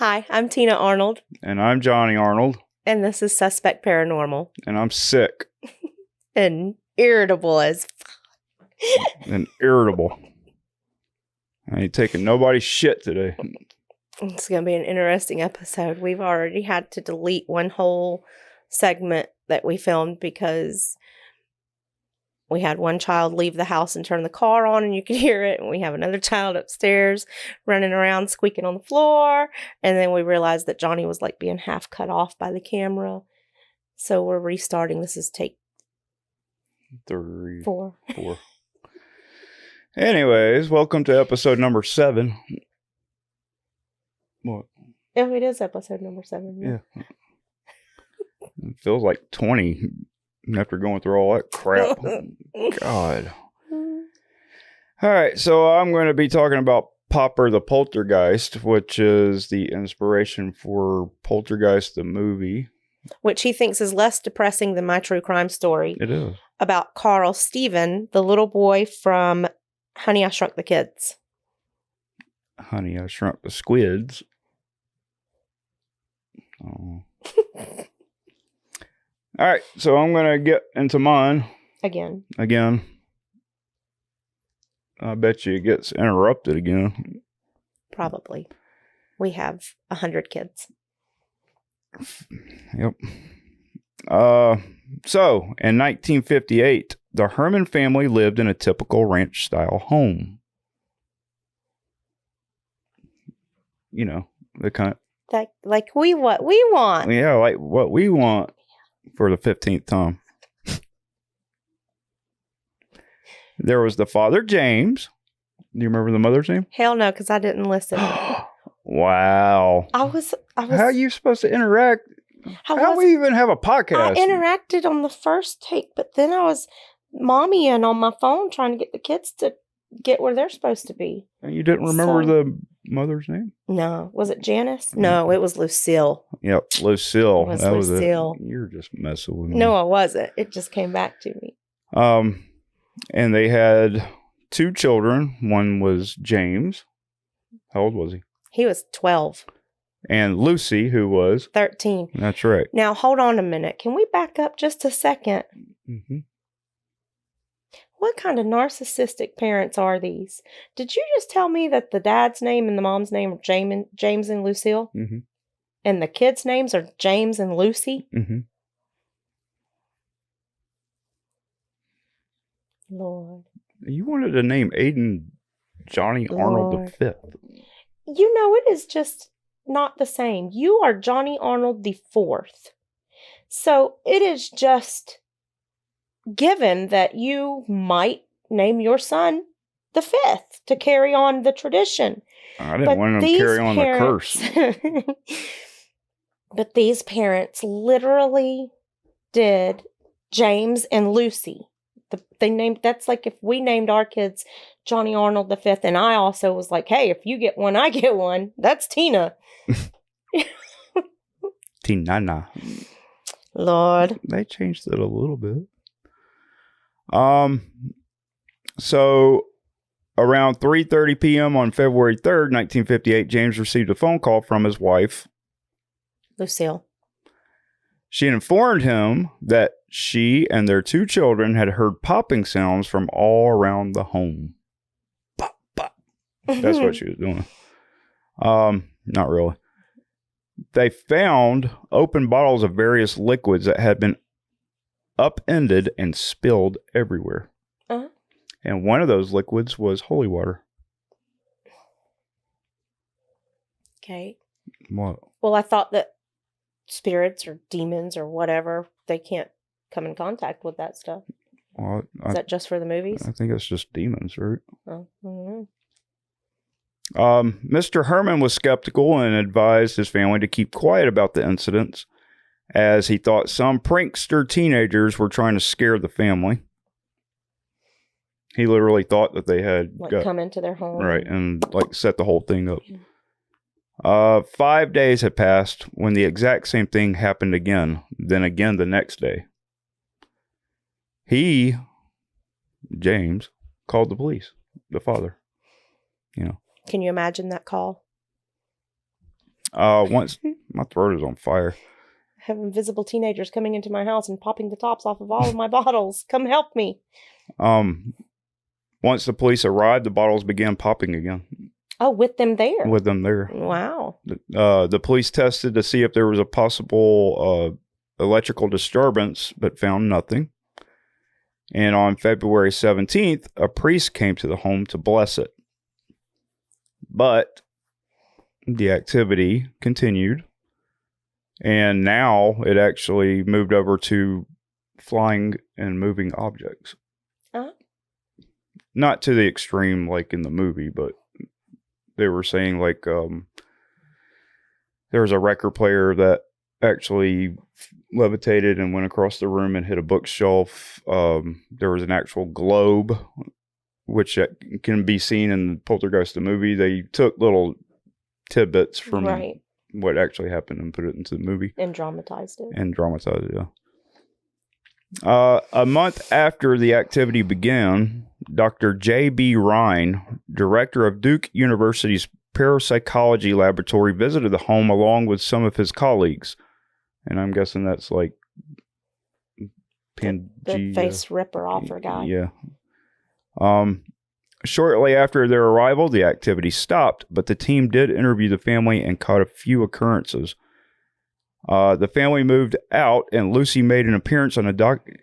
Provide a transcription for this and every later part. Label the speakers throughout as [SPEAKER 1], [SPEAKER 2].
[SPEAKER 1] Hi, I'm Tina Arnold,
[SPEAKER 2] And I'm Johnnie Arnold.
[SPEAKER 1] and this is Suspect Paranormal.
[SPEAKER 2] And I'm sick.
[SPEAKER 1] And irritable as
[SPEAKER 2] And irritable. I ain't taking nobody's shit today.
[SPEAKER 1] It's going to be an interesting episode. We've already had to delete one whole segment that we filmed because we had one child leave the house and turn the car on and you could hear it. And we have another child upstairs running around squeaking on the floor. And then we realized that Johnnie was like being half cut off by the camera. So we're restarting. This is take 4.
[SPEAKER 2] Anyways, welcome to episode number 7. What?
[SPEAKER 1] Oh, it is episode number 7.
[SPEAKER 2] Yeah. It feels like 20 after going through all that crap. God. All right, so I'm going to be talking about Popper the Poltergeist, which is the inspiration for Poltergeist the movie.
[SPEAKER 1] Which he thinks is less depressing than my true crime story.
[SPEAKER 2] It is.
[SPEAKER 1] About Carl Steven, the little boy from Honey, I Shrunk the Kids.
[SPEAKER 2] Honey, I Shrunk the Squids. Oh. All right, so I'm going to get into mine. Again. I bet you it gets interrupted again.
[SPEAKER 1] Probably. We have 100 kids.
[SPEAKER 2] Yep. So, in 1958, the Herman family lived in a typical ranch-style home. You know, the kind...
[SPEAKER 1] Like what we want.
[SPEAKER 2] Yeah, like what we want for the 15th time. There was the father, James. Do you remember the mother's name?
[SPEAKER 1] Hell no, because I didn't listen.
[SPEAKER 2] Wow.
[SPEAKER 1] I was.
[SPEAKER 2] How are you supposed to interact? How do we even have a podcast?
[SPEAKER 1] I interacted on the first take, but then I was mommying on my phone trying to get the kids to get where they're supposed to be.
[SPEAKER 2] And you didn't remember the mother's name?
[SPEAKER 1] No. Was it Janice? No, it was Lucille.
[SPEAKER 2] Yep, Lucille.
[SPEAKER 1] It was Lucille.
[SPEAKER 2] You're just messing with me.
[SPEAKER 1] No, I wasn't. It just came back to me.
[SPEAKER 2] And they had 2 children. One was James. How old was he?
[SPEAKER 1] He was 12.
[SPEAKER 2] And Lucy, who was
[SPEAKER 1] 13.
[SPEAKER 2] That's right.
[SPEAKER 1] Now, hold on a minute. Can we back up just a second?
[SPEAKER 2] Mm-hmm.
[SPEAKER 1] What kind of narcissistic parents are these? Did you just tell me that the dad's name and the mom's name are James and Lucille?
[SPEAKER 2] Mm-hmm.
[SPEAKER 1] And the kids' names are James and Lucy?
[SPEAKER 2] Mm-hmm.
[SPEAKER 1] Lord.
[SPEAKER 2] You wanted to name Aiden Johnnie Arnold V.
[SPEAKER 1] You know, it is just not the same. You are Johnnie Arnold IV. So it is just given that you might name your son the 5th to carry on the tradition.
[SPEAKER 2] I didn't want him to carry on the curse.
[SPEAKER 1] But these parents literally did James and Lucy. That's like if we named our kids Johnnie Arnold V, and I also was like, hey, if you get one, I get one. That's Tina.
[SPEAKER 2] Tina.
[SPEAKER 1] Lord.
[SPEAKER 2] They changed it a little bit. So around 3:30 p.m. on February 3rd, 1958, James received a phone call from his wife,
[SPEAKER 1] Lucille.
[SPEAKER 2] She informed him that she and their 2 children had heard popping sounds from all around the home. Pop, pop. That's what she was doing. Not really. They found open bottles of various liquids that had been upended and spilled everywhere. Uh-huh. And one of those liquids was holy water.
[SPEAKER 1] Okay.
[SPEAKER 2] What?
[SPEAKER 1] Well, I thought that spirits or demons or whatever, they can't come in contact with that stuff.
[SPEAKER 2] Well,
[SPEAKER 1] Is that just for the movies?
[SPEAKER 2] I think it's just demons, right?
[SPEAKER 1] Oh, I don't know.
[SPEAKER 2] Mr. Herman was skeptical and advised his family to keep quiet about the incidents, as he thought some prankster teenagers were trying to scare the family. He literally thought that they had
[SPEAKER 1] come into their home.
[SPEAKER 2] Right, and set the whole thing up. 5 days had passed when the exact same thing happened again, then again the next day. He, James, called the police, the father.
[SPEAKER 1] Can you imagine that call?
[SPEAKER 2] Once my throat is on fire.
[SPEAKER 1] I have invisible teenagers coming into my house and popping the tops off of all of my bottles. Come help me.
[SPEAKER 2] Once the police arrived, the bottles began popping again.
[SPEAKER 1] Oh, with them there?
[SPEAKER 2] With them there.
[SPEAKER 1] Wow.
[SPEAKER 2] The police tested to see if there was a possible electrical disturbance, but found nothing. And on February 17th, a priest came to the home to bless it. But the activity continued. And now it actually moved over to flying and moving objects.
[SPEAKER 1] Uh-huh.
[SPEAKER 2] Not to the extreme like in the movie, but they were saying like there was a record player that actually levitated and went across the room and hit a bookshelf. There was an actual globe, which can be seen in Poltergeist the movie. They took little tidbits from what actually happened and put it into the movie.
[SPEAKER 1] And dramatized it.
[SPEAKER 2] Yeah. A month after the activity began, Dr. J.B. Rhine, director of Duke University's parapsychology laboratory, visited the home along with some of his colleagues. And I'm guessing that's like
[SPEAKER 1] the face ripper offer guy.
[SPEAKER 2] Yeah. Shortly after their arrival, the activity stopped, but the team did interview the family and caught a few occurrences. The family moved out, and Lucy made an appearance on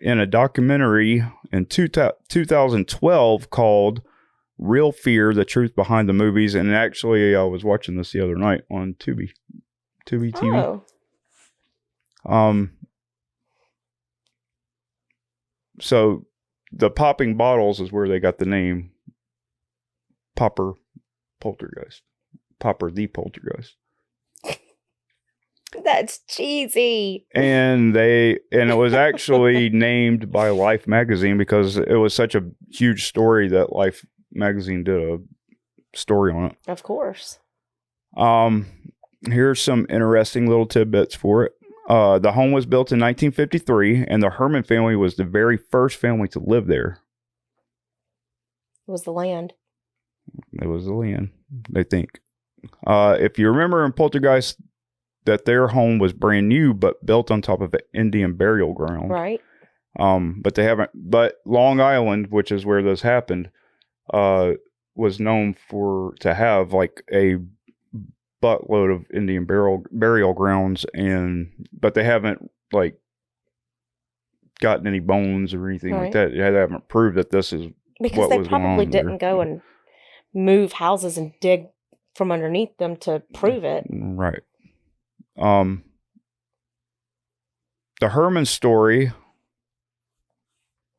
[SPEAKER 2] in a documentary in 2012 called Real Fear, The Truth Behind the Movies. And actually, I was watching this the other night on Tubi TV.
[SPEAKER 1] Oh.
[SPEAKER 2] So the popping bottles is where they got the name Popper Poltergeist. Popper the Poltergeist.
[SPEAKER 1] That's cheesy.
[SPEAKER 2] And it was actually named by Life magazine because it was such a huge story that Life magazine did a story on it.
[SPEAKER 1] Of course.
[SPEAKER 2] Here's some interesting little tidbits for it. The home was built in 1953, and the Herman family was the very first family to live there.
[SPEAKER 1] It was the land.
[SPEAKER 2] It was the land, they think. If you remember in Poltergeist, that their home was brand new, but built on top of an Indian burial ground.
[SPEAKER 1] Right.
[SPEAKER 2] But Long Island, which is where this happened, was known to have like a buttload of Indian burial grounds, but they haven't like gotten any bones or anything like that. They haven't proved that this is
[SPEAKER 1] because they probably didn't go and move houses and dig from underneath them to prove it.
[SPEAKER 2] Right. The Herman story,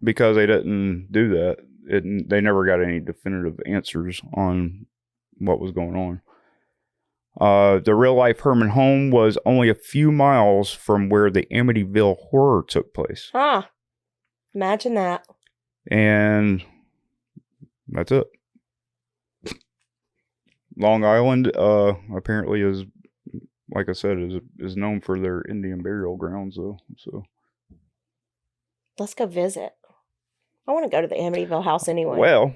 [SPEAKER 2] because they didn't do that, they never got any definitive answers on what was going on. The real life Herman home was only a few miles from where the Amityville horror took place.
[SPEAKER 1] Imagine that.
[SPEAKER 2] And that's it. Long Island, apparently is, like I said, is known for their Indian burial grounds, though. So
[SPEAKER 1] let's go visit. I want to go to the Amityville house anyway.
[SPEAKER 2] Well,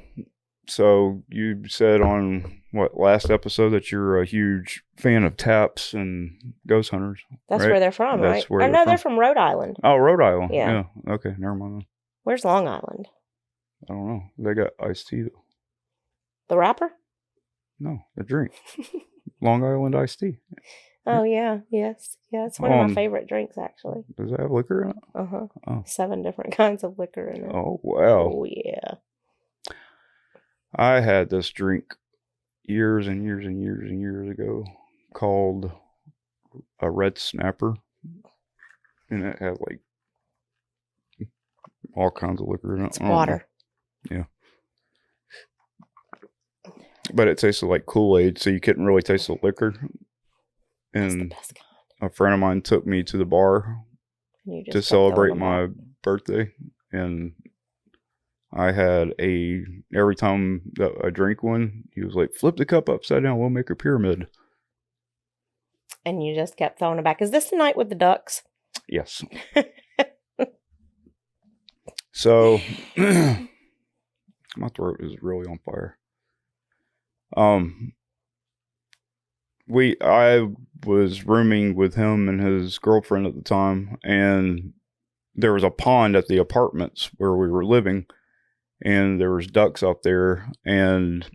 [SPEAKER 2] so you said on last episode that you're a huge fan of taps and ghost hunters.
[SPEAKER 1] That's
[SPEAKER 2] right?
[SPEAKER 1] Where they're from,
[SPEAKER 2] That's
[SPEAKER 1] right? Or no, they're from Rhode Island.
[SPEAKER 2] Oh, Rhode Island.
[SPEAKER 1] Yeah.
[SPEAKER 2] Okay, never mind.
[SPEAKER 1] Where's Long Island?
[SPEAKER 2] I don't know. They got iced tea though.
[SPEAKER 1] The rapper?
[SPEAKER 2] No, the drink. Long Island iced tea.
[SPEAKER 1] Oh, yeah. Yes. Yeah, it's one of my favorite drinks, actually.
[SPEAKER 2] Does it have liquor in it?
[SPEAKER 1] Uh-huh. Oh. 7 different kinds of liquor in it.
[SPEAKER 2] Oh, wow.
[SPEAKER 1] Oh, yeah.
[SPEAKER 2] I had this drink years and years and years and years ago called a Red Snapper. And it had, like, all kinds of liquor in it.
[SPEAKER 1] It's water.
[SPEAKER 2] Yeah. But it tasted like Kool-Aid, so you couldn't really taste the liquor. And
[SPEAKER 1] That's the best kind.
[SPEAKER 2] A friend of mine took me to the bar to celebrate my birthday, and I had every time that I drank one, he was like, flip the cup upside down, we'll make a pyramid.
[SPEAKER 1] And you just kept throwing it back. Is this the night with the ducks?
[SPEAKER 2] Yes. So, my throat is really on fire. I was rooming with him and his girlfriend at the time, and there was a pond at the apartments where we were living, and there was ducks out there, and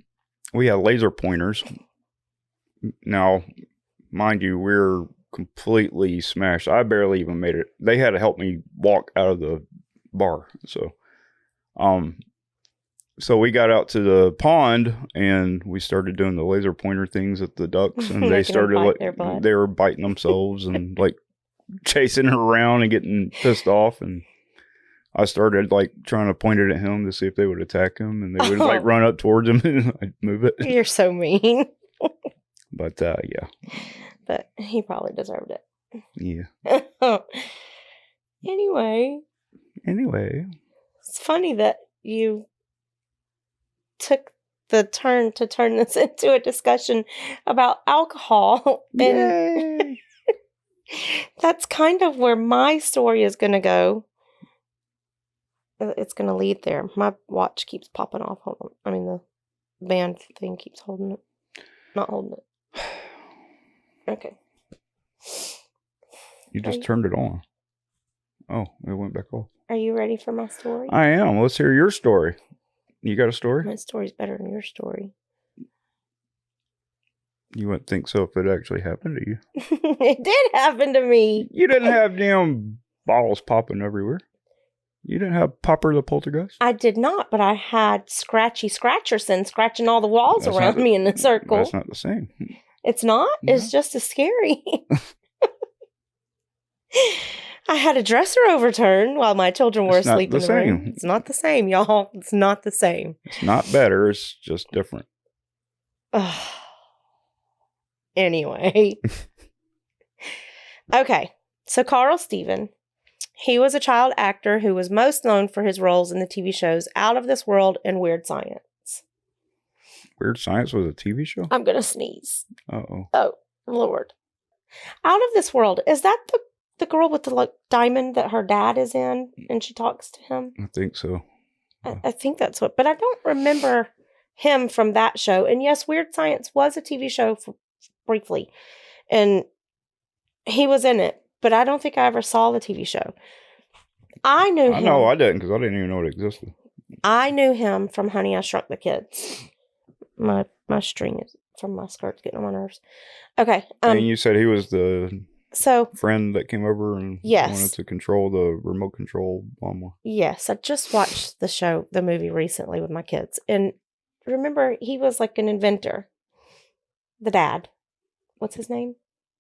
[SPEAKER 2] we had laser pointers. Now, mind you, we're completely smashed. I barely even made it. They had to help me walk out of the bar. So we got out to the pond and we started doing the laser pointer things at the ducks, and they started they were biting themselves and like chasing her around and getting pissed off, and I started like trying to point it at him to see if they would attack him, and they would like run up towards him and I'd move it.
[SPEAKER 1] You're so mean.
[SPEAKER 2] But yeah.
[SPEAKER 1] But he probably deserved it.
[SPEAKER 2] Yeah.
[SPEAKER 1] Anyway.
[SPEAKER 2] It's
[SPEAKER 1] funny that you took the turn to turn this into a discussion about alcohol. And that's kind of where my story is going to go. It's going to lead there. My watch keeps popping off. Hold on. I mean, the band thing keeps holding it. Not holding it. Okay.
[SPEAKER 2] You just turned it on. Oh, it went back off.
[SPEAKER 1] Are you ready for my story?
[SPEAKER 2] I am. Let's hear your story. You got a story?
[SPEAKER 1] My story's better than your story.
[SPEAKER 2] You wouldn't think so if it actually happened to you.
[SPEAKER 1] It did happen to me.
[SPEAKER 2] You didn't have damn bottles popping everywhere. You didn't have Popper the Poltergeist?
[SPEAKER 1] I did not, but I had Scratchy Scratcherson scratching all the walls around me in a circle.
[SPEAKER 2] That's not the same.
[SPEAKER 1] It's not? No. It's just as scary. I had a dresser overturned while my children were asleep in the room. It's not the same, y'all. It's not the same.
[SPEAKER 2] It's not better. It's just different.
[SPEAKER 1] Anyway. Okay. So Carl Steven, he was a child actor who was most known for his roles in the TV shows Out of This World and Weird Science.
[SPEAKER 2] Weird Science was a TV show?
[SPEAKER 1] I'm going to sneeze.
[SPEAKER 2] Uh-oh.
[SPEAKER 1] Oh, Lord. Out of This World. Is that the girl with the diamond that her dad is in and she talks to him?
[SPEAKER 2] I think so.
[SPEAKER 1] I think that's what, but I don't remember him from that show. And yes, Weird Science was a TV show briefly, and he was in it, but I don't think I ever saw the TV show. I knew him.
[SPEAKER 2] No, I didn't, because I didn't even know it existed.
[SPEAKER 1] I knew him from Honey, I Shrunk the Kids. My string is from my skirt's getting on my nerves. Okay.
[SPEAKER 2] And you said he was the friend that came over and wanted to control the remote control lawnmower.
[SPEAKER 1] Yes, I just watched the movie recently with my kids. And remember, he was like an inventor. The dad. What's his name?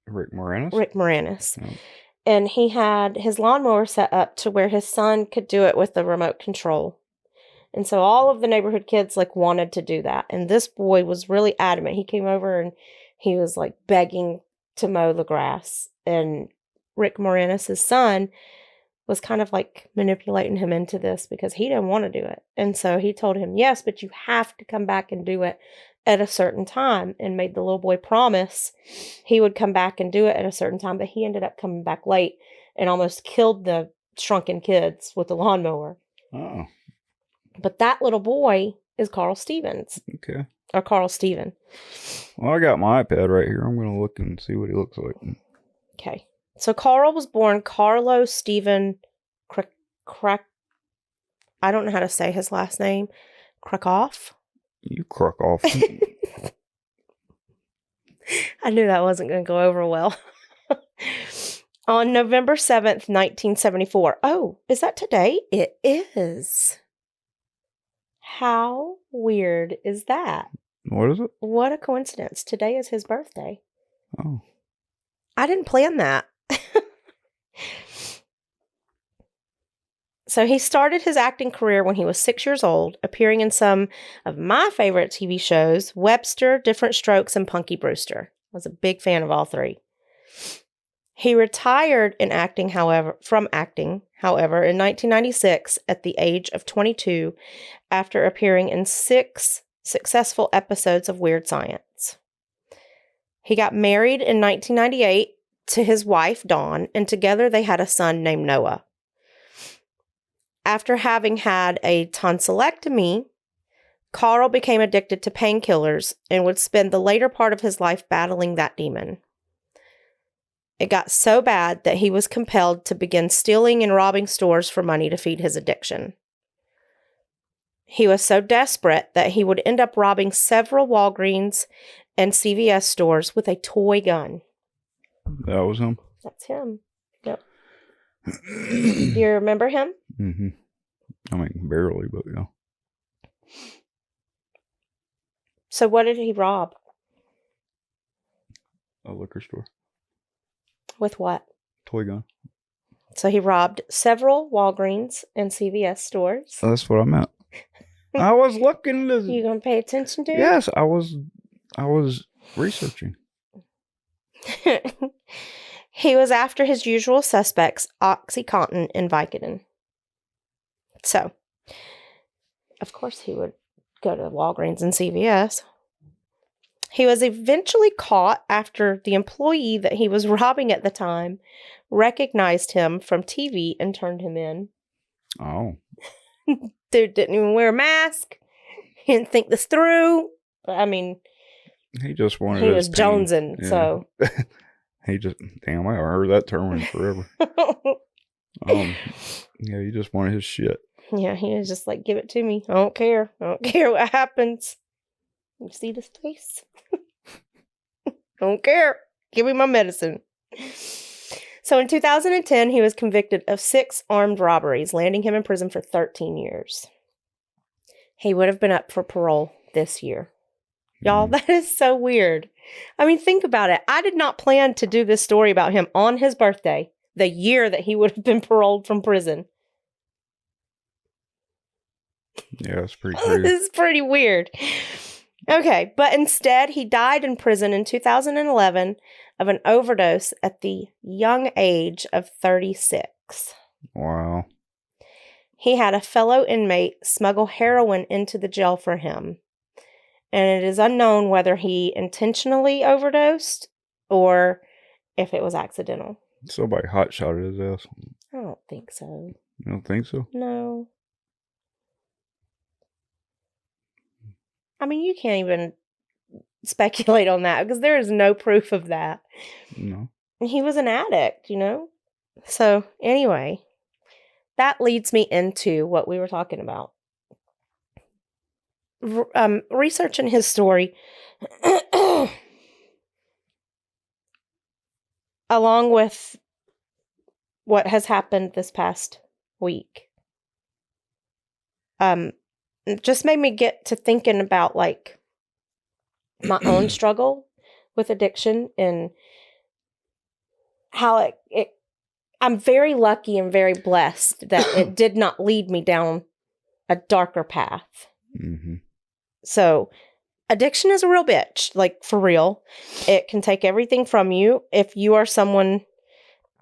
[SPEAKER 2] Rick Moranis?
[SPEAKER 1] Rick Moranis. Yeah. And he had his lawnmower set up to where his son could do it with the remote control. And so all of the neighborhood kids wanted to do that. And this boy was really adamant. He came over and he was begging to mow the grass. And Rick Moranis' son was kind of manipulating him into this because he didn't want to do it. And so he told him, yes, but you have to come back and do it at a certain time, and made the little boy promise he would come back and do it at a certain time. But he ended up coming back late and almost killed the shrunken kids with the lawnmower.
[SPEAKER 2] Oh.
[SPEAKER 1] But that little boy is Carl Stevens.
[SPEAKER 2] Okay.
[SPEAKER 1] Or Carl Steven.
[SPEAKER 2] Well, I got my iPad right here. I'm going to look and see what he looks like.
[SPEAKER 1] Okay. So Carl was born Carlo Steven I don't know how to say his last name. Krakoff?
[SPEAKER 2] You Krakoff.
[SPEAKER 1] I knew that wasn't going to go over well. On November 7th, 1974. Oh, is that today? It is. How weird is that?
[SPEAKER 2] What is it?
[SPEAKER 1] What a coincidence. Today is his birthday.
[SPEAKER 2] Oh.
[SPEAKER 1] I didn't plan that. So he started his acting career when he was 6 years old, appearing in some of my favorite TV shows, Webster, Different Strokes, and Punky Brewster. I was a big fan of all three. He retired from acting, however, in 1996 at the age of 22 after appearing in 6 successful episodes of Weird Science. He got married in 1998 to his wife, Dawn, and together they had a son named Noah. After having had a tonsillectomy, Carl became addicted to painkillers and would spend the later part of his life battling that demon. It got so bad that he was compelled to begin stealing and robbing stores for money to feed his addiction. He was so desperate that he would end up robbing several Walgreens and CVS stores with a toy gun.
[SPEAKER 2] That was him?
[SPEAKER 1] That's him. Yep. Do you remember him?
[SPEAKER 2] Mm-hmm. I mean, barely, but yeah.
[SPEAKER 1] So what did he rob?
[SPEAKER 2] A liquor store.
[SPEAKER 1] With what?
[SPEAKER 2] Toy gun.
[SPEAKER 1] So he robbed several Walgreens and CVS stores.
[SPEAKER 2] That's what I meant. I was looking to...
[SPEAKER 1] You gonna pay attention to it?
[SPEAKER 2] Yes, I was researching.
[SPEAKER 1] He was after his usual suspects, OxyContin and Vicodin. So, of course he would go to Walgreens and CVS. He was eventually caught after the employee that he was robbing at the time recognized him from TV and turned him in.
[SPEAKER 2] Oh.
[SPEAKER 1] Dude didn't even wear a mask. He didn't think this through. I mean,
[SPEAKER 2] he just wanted
[SPEAKER 1] he
[SPEAKER 2] his
[SPEAKER 1] was
[SPEAKER 2] pain.
[SPEAKER 1] jonesing,
[SPEAKER 2] Yeah.
[SPEAKER 1] so.
[SPEAKER 2] He just, damn, I haven't heard that term in forever. Yeah, he just wanted his shit.
[SPEAKER 1] Yeah, he was just like, give it to me. I don't care. I don't care what happens. You see this face? I don't care. Give me my medicine. So in 2010, he was convicted of 6 armed robberies, landing him in prison for 13 years. He would have been up for parole this year. Y'all, that is so weird. I mean, think about it. I did not plan to do this story about him on his birthday, the year that he would have been paroled from prison.
[SPEAKER 2] Yeah, it's pretty crazy.
[SPEAKER 1] This is pretty weird. Okay, but instead, he died in prison in 2011 of an overdose at the young age of 36.
[SPEAKER 2] Wow.
[SPEAKER 1] He had a fellow inmate smuggle heroin into the jail for him. And it is unknown whether he intentionally overdosed or if it was accidental.
[SPEAKER 2] Somebody hot-shotted his ass.
[SPEAKER 1] I don't think so.
[SPEAKER 2] You don't think so?
[SPEAKER 1] No. I mean, you can't even speculate on that because there is no proof of that.
[SPEAKER 2] No.
[SPEAKER 1] He was an addict, you know? So, anyway, that leads me into what we were talking about. Researching his story, along with what has happened this past week, it just made me get to thinking about, like, my own struggle with addiction and how I'm very lucky and very blessed that it did not lead me down a darker path.
[SPEAKER 2] Mm-hmm.
[SPEAKER 1] So, addiction is a real bitch, like, for real. It can take everything from you. If you are someone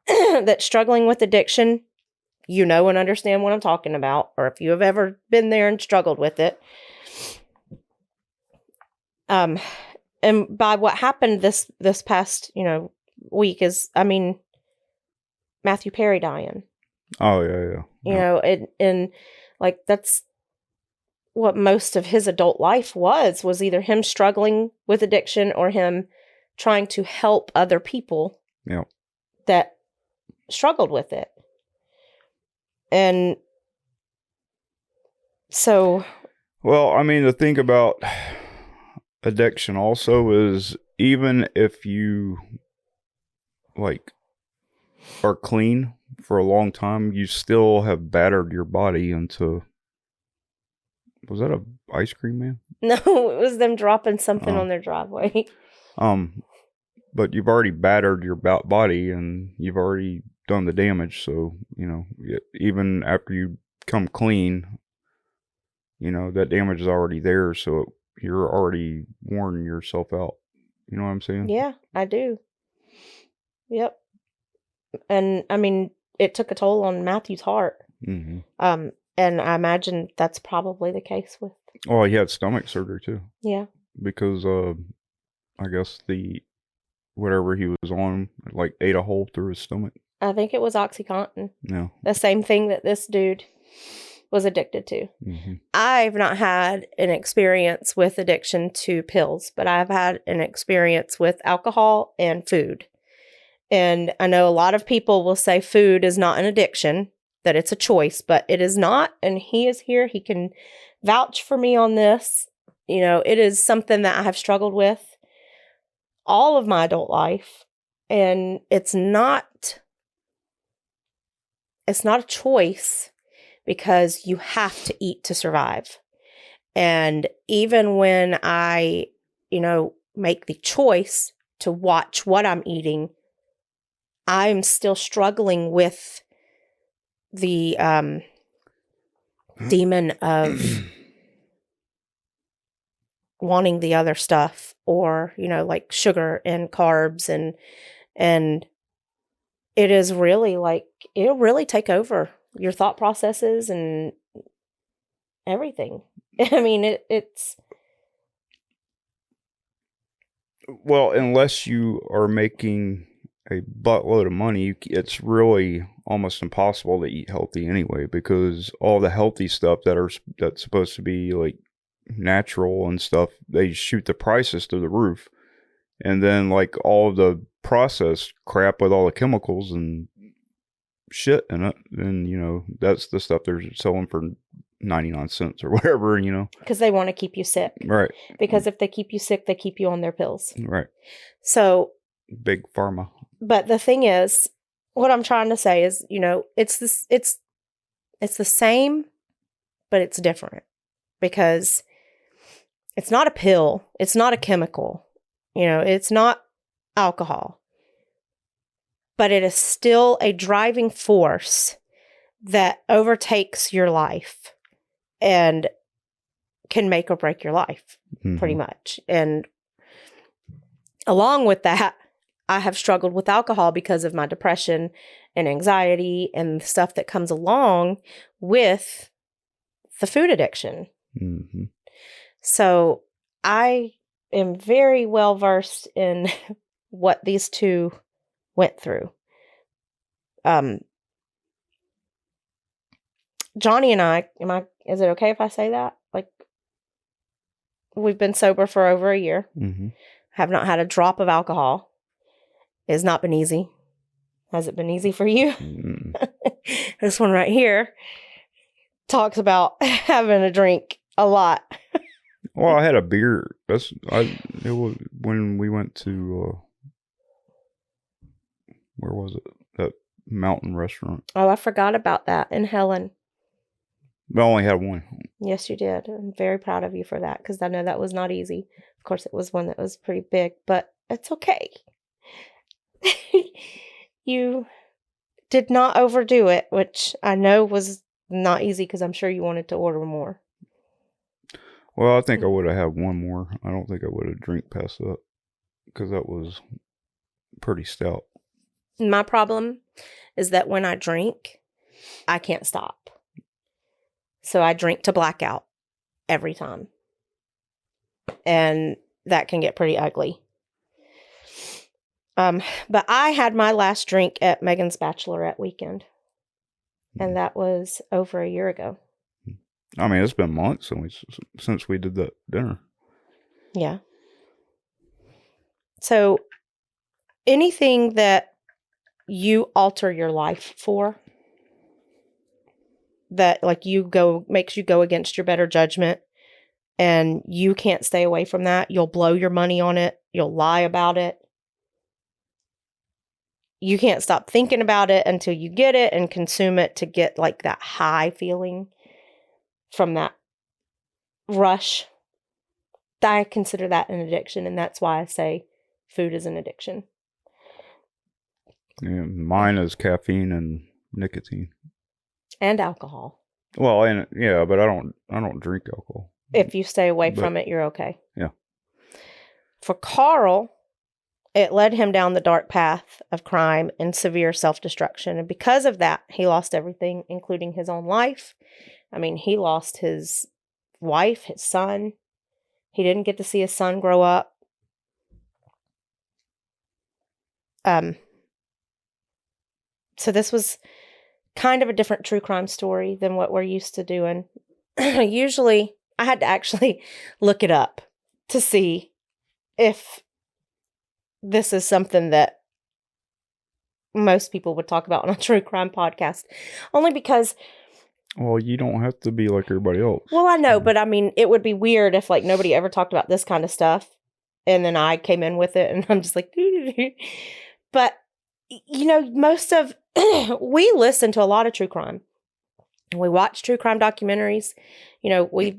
[SPEAKER 1] that's struggling with addiction, you know and understand what I'm talking about, or if you have ever been there and struggled with it. And by what happened this past, week is, I mean, Matthew Perry dying.
[SPEAKER 2] Oh, yeah.
[SPEAKER 1] You know, and like, that's what most of his adult life was either him struggling with addiction or him trying to help other people that struggled with it. And so...
[SPEAKER 2] Well, I mean, the thing about addiction also is even if you, like, are clean for a long time, you still have battered your body into... Was that a ice cream man?
[SPEAKER 1] No, it was them dropping something on their driveway.
[SPEAKER 2] But you've already battered your body and you've already done the damage. So, even after you come clean, that damage is already there. So you're already worn yourself out. You know what I'm saying?
[SPEAKER 1] Yeah, I do. Yep. And I mean, it took a toll on Matthew's heart.
[SPEAKER 2] Mm-hmm.
[SPEAKER 1] And I imagine that's probably the case with...
[SPEAKER 2] Oh, he had stomach surgery too.
[SPEAKER 1] Yeah.
[SPEAKER 2] Because I guess whatever he was on, like, ate a hole through his stomach.
[SPEAKER 1] I think it was OxyContin.
[SPEAKER 2] No.
[SPEAKER 1] The same thing that this dude was addicted to.
[SPEAKER 2] Mm-hmm.
[SPEAKER 1] I've not had an experience with addiction to pills, but I've had an experience with alcohol and food. And I know a lot of people will say food is not an addiction, that it's a choice, but it is not. And he is here. He can vouch for me on this. You know, it is something that I have struggled with all of my adult life. And it's not a choice because you have to eat to survive. And even when I, make the choice to watch what I'm eating, I'm still struggling with the demon of wanting the other stuff, or like sugar and carbs, and it is really like it'll really take over your thought processes and everything. I mean, it's
[SPEAKER 2] well, unless you are making a buttload of money, it's really almost impossible to eat healthy anyway, because all the healthy stuff that's supposed to be like natural and stuff, they shoot the prices to the roof, and then like all the processed crap with all the chemicals and shit in it, and that's the stuff they're selling for 99 cents or whatever,
[SPEAKER 1] because they want to keep you sick,
[SPEAKER 2] right?
[SPEAKER 1] Because if they keep you sick, they keep you on their pills,
[SPEAKER 2] Right?
[SPEAKER 1] So
[SPEAKER 2] Big pharma.
[SPEAKER 1] But the thing is, what I'm trying to say is, it's the same, but it's different, because it's not a pill. It's not a chemical. It's not alcohol, but it is still a driving force that overtakes your life and can make or break your life, pretty much. And along with that, I have struggled with alcohol because of my depression and anxiety and the stuff that comes along with the food addiction.
[SPEAKER 2] Mm-hmm.
[SPEAKER 1] So I am very well versed in what these two went through. Johnnie and I, is it okay if I say that? Like, we've been sober for over a year.
[SPEAKER 2] Mm-hmm.
[SPEAKER 1] Have not had a drop of alcohol. It has not been easy. Has it been easy for you?
[SPEAKER 2] Mm-hmm.
[SPEAKER 1] This one right here talks about having a drink a lot.
[SPEAKER 2] Well, I had a beer. It was when we went to where was it? That mountain restaurant.
[SPEAKER 1] Oh, I forgot about that in Helen.
[SPEAKER 2] I only had one.
[SPEAKER 1] Yes, you did. I'm very proud of you for that, because I know that was not easy. Of course, it was one that was pretty big, but it's okay. You did not overdo it, which I know was not easy, because I'm sure you wanted to order more.
[SPEAKER 2] Well, I think I would have had one more. I don't think I would have drank past that, because that was pretty stout.
[SPEAKER 1] My problem is that when I drink, I can't stop. So I drink to blackout every time. And that can get pretty ugly. But I had my last drink at Megan's bachelorette weekend. And that was over a year ago.
[SPEAKER 2] I mean, it's been months since we did that dinner.
[SPEAKER 1] Yeah. So anything that you alter your life for, that like makes you go against your better judgment, and you can't stay away from that, you'll blow your money on it, you'll lie about it. You can't stop thinking about it until you get it and consume it to get like that high feeling from that rush. I consider that an addiction, and that's why I say food is an addiction.
[SPEAKER 2] Yeah, mine is caffeine and nicotine.
[SPEAKER 1] And alcohol.
[SPEAKER 2] Well, and yeah, but I don't drink alcohol.
[SPEAKER 1] If you stay away from it, you're okay.
[SPEAKER 2] Yeah.
[SPEAKER 1] For Carl, it led him down the dark path of crime and severe self-destruction. And because of that, he lost everything, including his own life. I mean, he lost his wife, his son. He didn't get to see his son grow up. So this was kind of a different true crime story than what we're used to doing. Usually, I had to actually look it up to see if this is something that most people would talk about on a true crime podcast. Only because...
[SPEAKER 2] Well, you don't have to be like everybody else.
[SPEAKER 1] Well, I know, but I mean, it would be weird if like nobody ever talked about this kind of stuff and then I came in with it and I'm just like, but you know, most of, we listen to a lot of true crime. We watch true crime documentaries. You know, we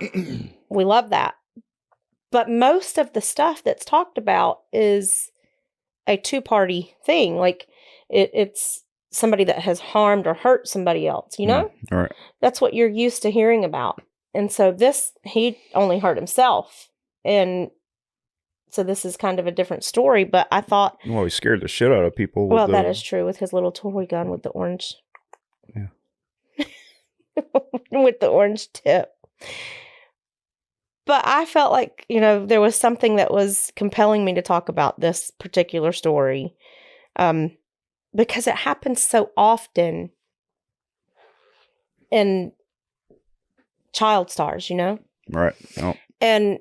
[SPEAKER 1] love that. But most of the stuff that's talked about is a two-party thing. Like it's somebody that has harmed or hurt somebody else, you know?
[SPEAKER 2] Right.
[SPEAKER 1] That's what you're used to hearing about. And so he only hurt himself. And so this is kind of a different story, but I thought...
[SPEAKER 2] Well, he scared the shit out of people.
[SPEAKER 1] Well, that is true, with his little toy gun with the orange...
[SPEAKER 2] Yeah.
[SPEAKER 1] with the orange tip. But I felt like, you know, there was something that was compelling me to talk about this particular story. Because it happens so often in child stars, you know?
[SPEAKER 2] Right. Oh.
[SPEAKER 1] And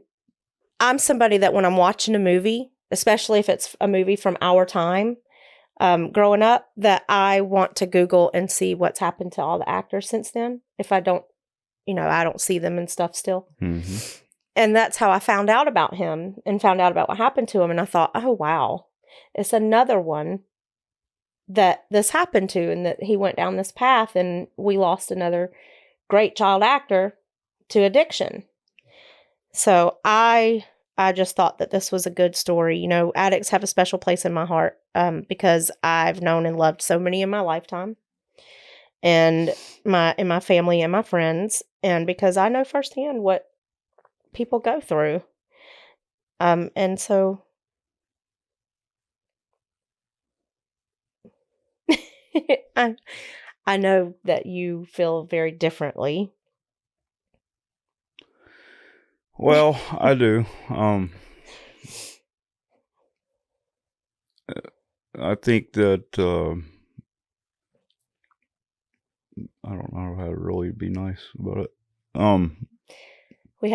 [SPEAKER 1] I'm somebody that when I'm watching a movie, especially if it's a movie from our time, growing up, that I want to Google and see what's happened to all the actors since then. If I don't, you know, I don't see them and stuff still.
[SPEAKER 2] Mm-hmm.
[SPEAKER 1] And that's how I found out about him and found out about what happened to him. And I thought, oh, wow, it's another one that this happened to, and that he went down this path and we lost another great child actor to addiction. So I just thought that this was a good story. You know, addicts have a special place in my heart because I've known and loved so many in my lifetime, and in my family and my friends, and because I know firsthand what people go through. And so I know that you feel very differently.
[SPEAKER 2] Well, I do. I think that I don't know how to really be nice about it.
[SPEAKER 1] We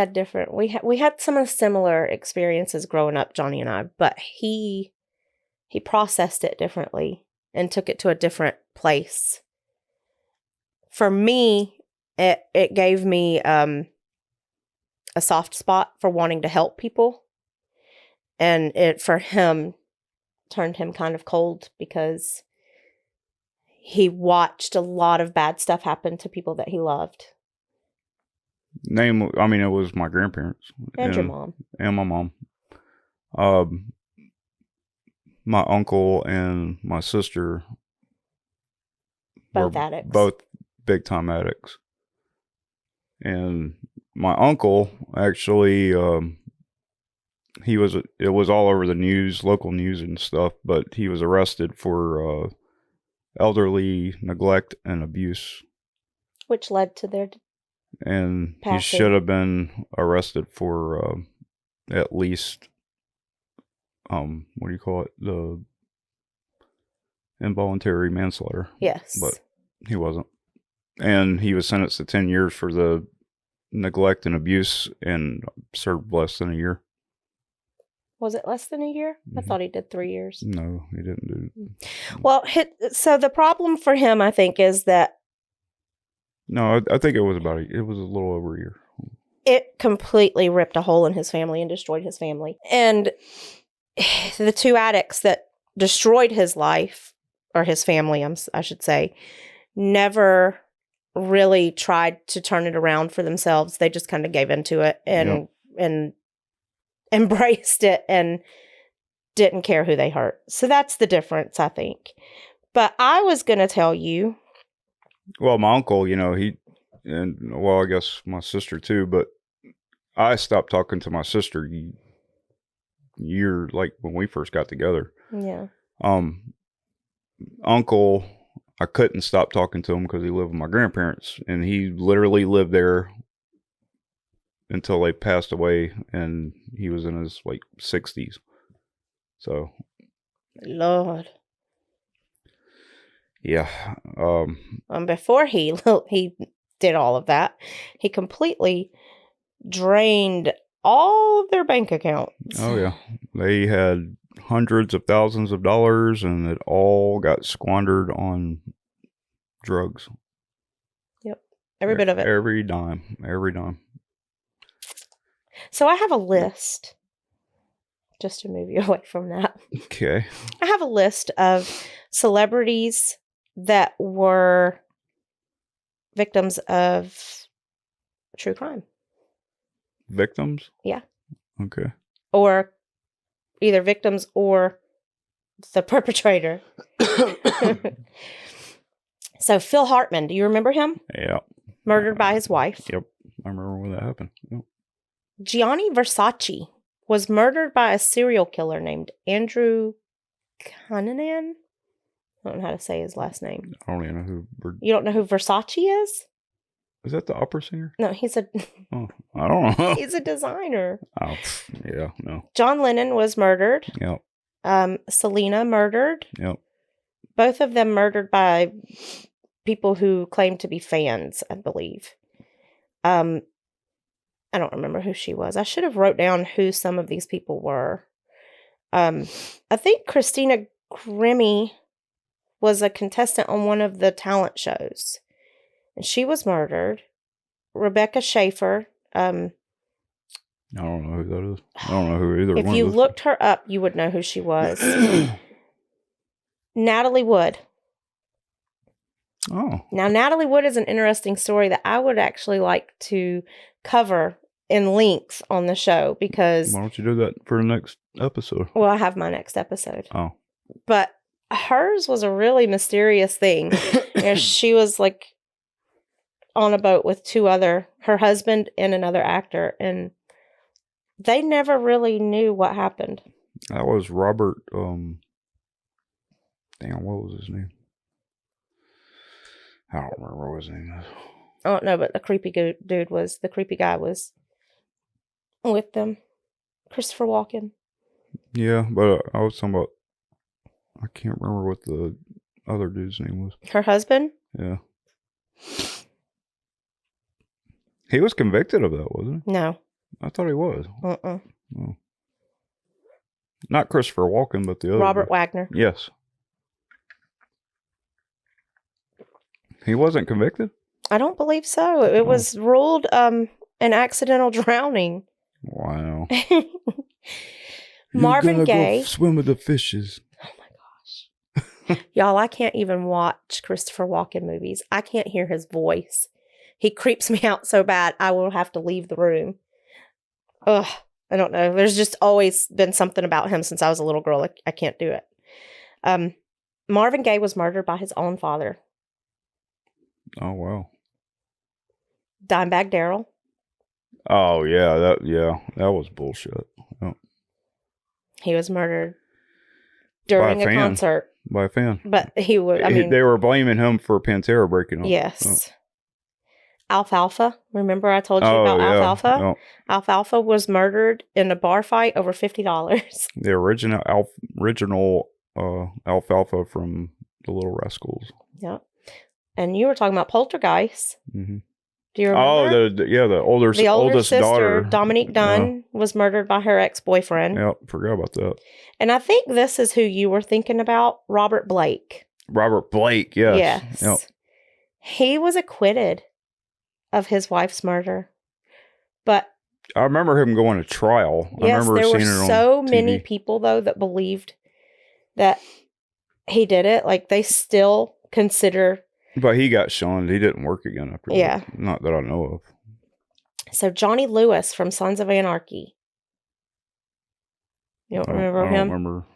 [SPEAKER 1] had some of similar experiences growing up, Johnny and I, but he processed it differently and took it to a different place. For me, it gave me a soft spot for wanting to help people, and it for him turned him kind of cold because he watched a lot of bad stuff happen to people that he loved.
[SPEAKER 2] It was my grandparents
[SPEAKER 1] And your mom.
[SPEAKER 2] And my mom. My uncle and my sister
[SPEAKER 1] Both
[SPEAKER 2] were
[SPEAKER 1] addicts.
[SPEAKER 2] both big time addicts. And my uncle actually, it was all over the news, local news and stuff, but he was arrested for elderly neglect and abuse.
[SPEAKER 1] Which led to their
[SPEAKER 2] And
[SPEAKER 1] passing.
[SPEAKER 2] He should have been arrested for at least, what do you call it? The involuntary manslaughter.
[SPEAKER 1] Yes.
[SPEAKER 2] But he wasn't. And he was sentenced to 10 years for the neglect and abuse and served less than a year.
[SPEAKER 1] Was it less than a year? Mm-hmm. I thought he did 3 years.
[SPEAKER 2] No, he didn't do it.
[SPEAKER 1] Well, so the problem for him, I think, is that...
[SPEAKER 2] No, I think it was a little over a year.
[SPEAKER 1] It completely ripped a hole in his family and destroyed his family. And the two addicts that destroyed his life, or his family, I should say, never really tried to turn it around for themselves. They just kind of gave into it and embraced it and didn't care who they hurt. So that's the difference, I think. But I was going to tell you.
[SPEAKER 2] Well, my uncle, I guess my sister too, but I stopped talking to my sister like when we first got together.
[SPEAKER 1] Yeah.
[SPEAKER 2] Uncle, I couldn't stop talking to him because he lived with my grandparents, and he literally lived there until they passed away, and he was in his 60s. So,
[SPEAKER 1] Lord.
[SPEAKER 2] Yeah.
[SPEAKER 1] Before he did all of that, he completely drained all of their bank accounts.
[SPEAKER 2] Oh, yeah. They had hundreds of thousands of dollars, and it all got squandered on drugs.
[SPEAKER 1] Yep. Every bit of it.
[SPEAKER 2] Every dime. Every dime.
[SPEAKER 1] So I have a list, just to move you away from that.
[SPEAKER 2] Okay.
[SPEAKER 1] I have a list of celebrities that were victims of true crime.
[SPEAKER 2] Victims?
[SPEAKER 1] Yeah.
[SPEAKER 2] Okay.
[SPEAKER 1] Or either victims or the perpetrator. So Phil Hartman, do you remember him?
[SPEAKER 2] Yeah.
[SPEAKER 1] Murdered by his wife.
[SPEAKER 2] Yep. I remember when that happened. Yep.
[SPEAKER 1] Gianni Versace was murdered by a serial killer named Andrew Cunanan. I don't know how to say his last name.
[SPEAKER 2] I don't even know who.
[SPEAKER 1] You don't know who Versace is?
[SPEAKER 2] Is that the opera singer?
[SPEAKER 1] No, he's a
[SPEAKER 2] Oh, I don't know.
[SPEAKER 1] he's a designer.
[SPEAKER 2] Oh, yeah, no.
[SPEAKER 1] John Lennon was murdered.
[SPEAKER 2] Yep.
[SPEAKER 1] Selena murdered.
[SPEAKER 2] Yep.
[SPEAKER 1] Both of them murdered by people who claimed to be fans, I believe. I don't remember who she was. I should have wrote down who some of these people were. I think Christina Grimmie was a contestant on one of the talent shows. And she was murdered. Rebecca Schaefer.
[SPEAKER 2] I don't know who that is. I don't know who either
[SPEAKER 1] If
[SPEAKER 2] one
[SPEAKER 1] you
[SPEAKER 2] of those.
[SPEAKER 1] looked her up, you would know who she was. Natalie Wood.
[SPEAKER 2] Oh.
[SPEAKER 1] Now, Natalie Wood is an interesting story that I would actually like to cover in length on the show because...
[SPEAKER 2] Why don't you do that for the next episode?
[SPEAKER 1] Well, I have my next episode.
[SPEAKER 2] Oh.
[SPEAKER 1] But hers was a really mysterious thing. She was like on a boat with her husband and another actor, and they never really knew what happened.
[SPEAKER 2] That was Robert, damn, what was his name? I don't remember what his name is.
[SPEAKER 1] I don't know, but the creepy guy was with them. Christopher Walken.
[SPEAKER 2] Yeah, but I was talking about, I can't remember what the other dude's name was.
[SPEAKER 1] Her husband?
[SPEAKER 2] Yeah. He was convicted of that, wasn't he?
[SPEAKER 1] No.
[SPEAKER 2] I thought he was.
[SPEAKER 1] Uh-uh.
[SPEAKER 2] Oh. Not Christopher Walken, but the other
[SPEAKER 1] Robert
[SPEAKER 2] dude.
[SPEAKER 1] Wagner.
[SPEAKER 2] Yes. He wasn't convicted?
[SPEAKER 1] I don't believe so. It was ruled an accidental drowning.
[SPEAKER 2] Wow.
[SPEAKER 1] Marvin Gaye.
[SPEAKER 2] Go swim with the fishes.
[SPEAKER 1] Oh my gosh. Y'all, I can't even watch Christopher Walken movies. I can't hear his voice. He creeps me out so bad, I will have to leave the room. Ugh, I don't know. There's just always been something about him since I was a little girl. I can't do it. Marvin Gaye was murdered by his own father.
[SPEAKER 2] Oh, wow.
[SPEAKER 1] Dimebag Darrell.
[SPEAKER 2] Oh, yeah. That was bullshit. Oh.
[SPEAKER 1] He was murdered during a concert.
[SPEAKER 2] By a fan.
[SPEAKER 1] But he would,
[SPEAKER 2] they were blaming him for Pantera breaking up.
[SPEAKER 1] Yes.
[SPEAKER 2] Oh.
[SPEAKER 1] Alfalfa. Remember I told you about Alfalfa? Oh. Alfalfa was murdered in a bar fight over $50.
[SPEAKER 2] The original Alfalfa from the Little Rascals.
[SPEAKER 1] Yep. And you were talking about Poltergeist.
[SPEAKER 2] Mm-hmm.
[SPEAKER 1] Do you remember?
[SPEAKER 2] The older sister,
[SPEAKER 1] daughter, Dominique Dunn, was murdered by her ex-boyfriend.
[SPEAKER 2] Yep, forgot about that.
[SPEAKER 1] And I think this is who you were thinking about, Robert Blake.
[SPEAKER 2] Robert Blake, yes.
[SPEAKER 1] Yes.
[SPEAKER 2] Yep.
[SPEAKER 1] He was acquitted of his wife's murder. But
[SPEAKER 2] I remember him going to trial.
[SPEAKER 1] Yes,
[SPEAKER 2] I remember
[SPEAKER 1] there
[SPEAKER 2] seeing
[SPEAKER 1] were
[SPEAKER 2] it
[SPEAKER 1] so
[SPEAKER 2] on
[SPEAKER 1] many
[SPEAKER 2] TV.
[SPEAKER 1] people, though, that believed that he did it. Like, they still consider...
[SPEAKER 2] But he got shunned. He didn't work again after that. Not that I know of.
[SPEAKER 1] So Johnny Lewis from Sons of Anarchy. You don't remember him?
[SPEAKER 2] I don't remember.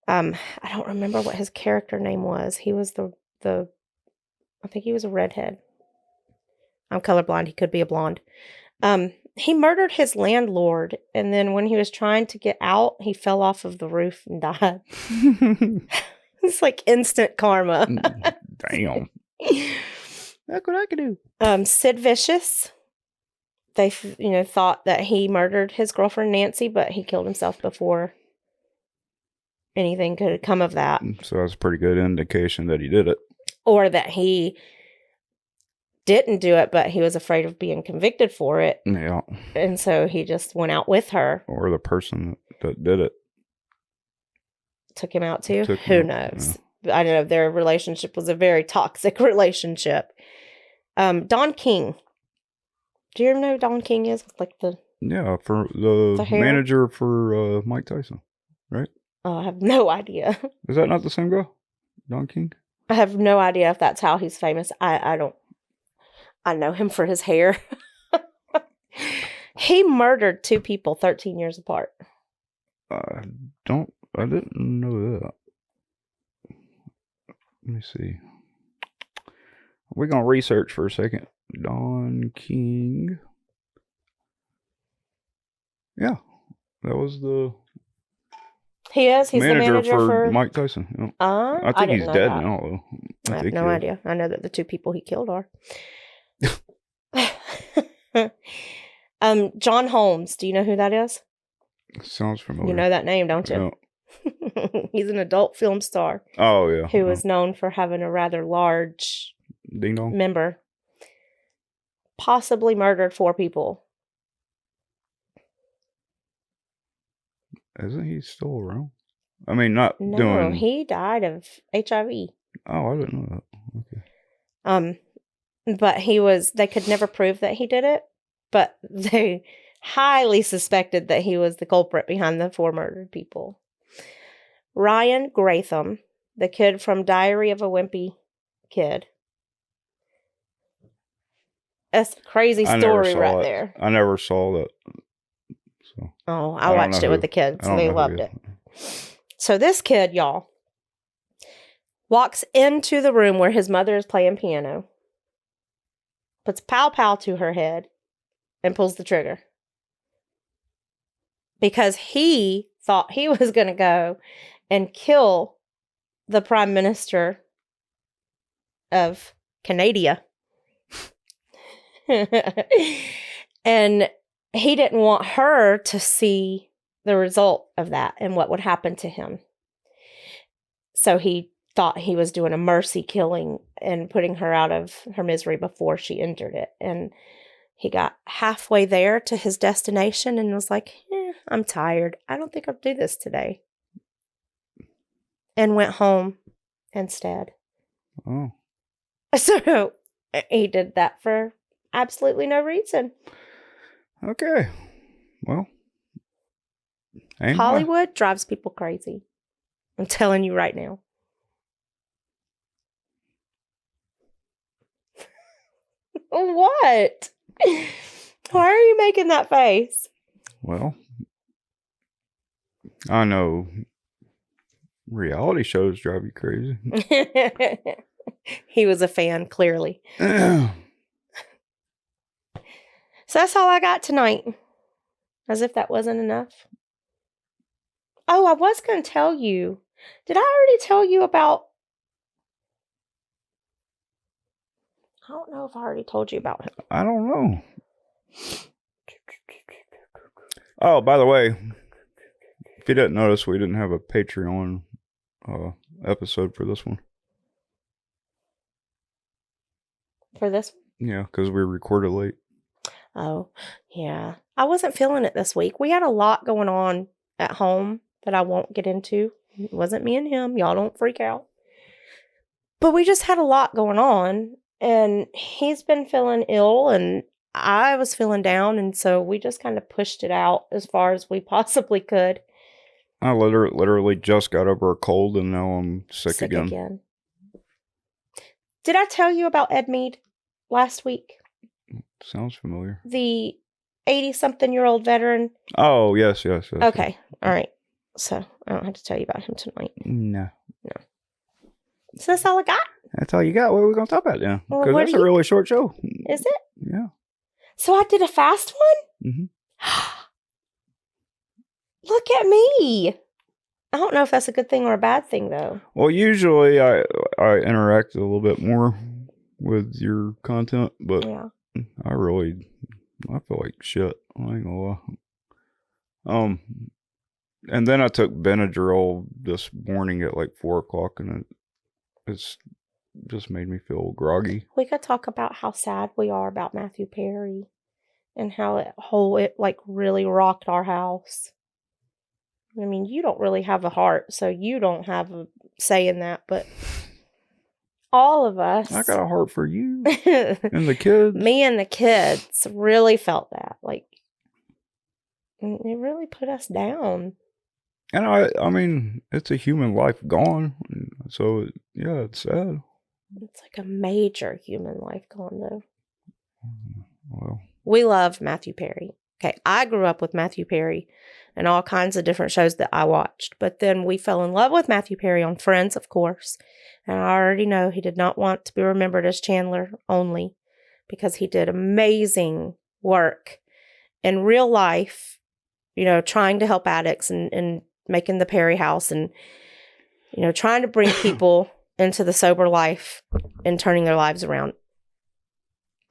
[SPEAKER 1] I don't remember what his character name was. He was the I think he was a redhead. I'm colorblind. He could be a blonde. He murdered his landlord, and then when he was trying to get out, he fell off of the roof and died. It's like instant karma.
[SPEAKER 2] Damn. That's what I could do.
[SPEAKER 1] Sid Vicious. They, thought that he murdered his girlfriend Nancy, but he killed himself before anything could come of that.
[SPEAKER 2] So that's a pretty good indication that he did it.
[SPEAKER 1] Or that he didn't do it, but he was afraid of being convicted for it.
[SPEAKER 2] Yeah.
[SPEAKER 1] And so he just went out with her.
[SPEAKER 2] Or the person that did it
[SPEAKER 1] Took him out too?
[SPEAKER 2] took
[SPEAKER 1] Who
[SPEAKER 2] him out,
[SPEAKER 1] knows? I know their relationship was a very toxic relationship. Don King. Do you know who Don King is? Like the
[SPEAKER 2] Yeah, for the
[SPEAKER 1] hair?
[SPEAKER 2] manager for Mike Tyson, right?
[SPEAKER 1] Oh, I have no idea.
[SPEAKER 2] Is that not the same guy? Don King?
[SPEAKER 1] I have no idea if that's how he's famous. I don't. I know him for his hair. He murdered 2 people 13 years apart.
[SPEAKER 2] I didn't know that. Let me see. We're going to research for a second. Don King. Yeah. That was the
[SPEAKER 1] He is? He's the manager for
[SPEAKER 2] Mike Tyson. Yeah. I think
[SPEAKER 1] didn't
[SPEAKER 2] he's
[SPEAKER 1] know
[SPEAKER 2] dead
[SPEAKER 1] that.
[SPEAKER 2] now, though.
[SPEAKER 1] I have no idea. I know that the 2 people he killed are. John Holmes. Do you know who that is?
[SPEAKER 2] Sounds familiar.
[SPEAKER 1] You know that name, don't you?
[SPEAKER 2] Yeah.
[SPEAKER 1] He's an adult film star.
[SPEAKER 2] Oh, yeah.
[SPEAKER 1] Who is known for having a rather large
[SPEAKER 2] Ding dong.
[SPEAKER 1] member. Possibly murdered 4 people.
[SPEAKER 2] Isn't he still around? I mean, not
[SPEAKER 1] No,
[SPEAKER 2] doing...
[SPEAKER 1] he died of HIV.
[SPEAKER 2] Oh, I didn't know that. Okay.
[SPEAKER 1] But they could never prove that he did it, but they highly suspected that he was the culprit behind the 4 murdered people. Ryan Gratham, the kid from Diary of a Wimpy Kid. That's a crazy story right there.
[SPEAKER 2] I never saw that. So
[SPEAKER 1] Oh, I watched it with the kids. They loved it. So this kid, y'all, walks into the room where his mother is playing piano, puts pow pow to her head, and pulls the trigger. Because he thought he was going to go and kill the Prime Minister of Canada. And he didn't want her to see the result of that and what would happen to him. So he thought he was doing a mercy killing and putting her out of her misery before she entered it. And he got halfway there to his destination and was like, I'm tired. I don't think I'll do this today. And went home instead.
[SPEAKER 2] Oh.
[SPEAKER 1] So he did that for absolutely no reason.
[SPEAKER 2] Okay. Well.
[SPEAKER 1] Hollywood drives people crazy. I'm telling you right now. What? Why are you making that face?
[SPEAKER 2] Well, I know reality shows drive you crazy.
[SPEAKER 1] He was a fan, clearly. So that's all I got tonight. As if that wasn't enough. Oh, I was going to tell you. Did I already tell you about... I don't know if I already told you about him.
[SPEAKER 2] I don't know. Oh, by the way, if you didn't notice, we didn't have a Patreon episode for this one.
[SPEAKER 1] For this
[SPEAKER 2] one? Yeah, because we recorded late.
[SPEAKER 1] Oh, yeah. I wasn't feeling it this week. We had a lot going on at home that I won't get into. It wasn't me and him. Y'all don't freak out. But we just had a lot going on. And he's been feeling ill and I was feeling down. And so we just kind of pushed it out as far as we possibly could.
[SPEAKER 2] I literally just got over a cold and now I'm sick again.
[SPEAKER 1] Did I tell you about Ed Mead last week?
[SPEAKER 2] Sounds familiar.
[SPEAKER 1] The 80-something-year-old veteran.
[SPEAKER 2] Oh, yes.
[SPEAKER 1] Okay. All right. So I don't have to tell you about him tonight.
[SPEAKER 2] No.
[SPEAKER 1] So that's all I got.
[SPEAKER 2] That's all you got. What are we going to talk about then? Because
[SPEAKER 1] Well,
[SPEAKER 2] that's a really short show.
[SPEAKER 1] Is it?
[SPEAKER 2] Yeah.
[SPEAKER 1] So I did a fast one?
[SPEAKER 2] Mm-hmm.
[SPEAKER 1] Look at me. I don't know if that's a good thing or a bad thing, though.
[SPEAKER 2] Well, usually I interact a little bit more with your content, but yeah. I feel like shit. I ain't gonna lie. And then I took Benadryl this morning at like 4 o'clock, and it's just made me feel groggy.
[SPEAKER 1] We could talk about how sad we are about Matthew Perry and how it like really rocked our house. I mean, you don't really have a heart, so you don't have a say in that, but all of us.
[SPEAKER 2] I got a heart for you and the kids.
[SPEAKER 1] Me and the kids really felt that. Like, it really put us down.
[SPEAKER 2] And I mean, it's a human life gone. So, yeah, it's sad.
[SPEAKER 1] It's like a major human life gone, though.
[SPEAKER 2] Well,
[SPEAKER 1] we love Matthew Perry. Okay, I grew up with Matthew Perry and all kinds of different shows that I watched. But then we fell in love with Matthew Perry on Friends, of course. And I already know he did not want to be remembered as Chandler only because he did amazing work in real life, you know, trying to help addicts and making the Perry House and, you know, trying to bring people into the sober life and turning their lives around.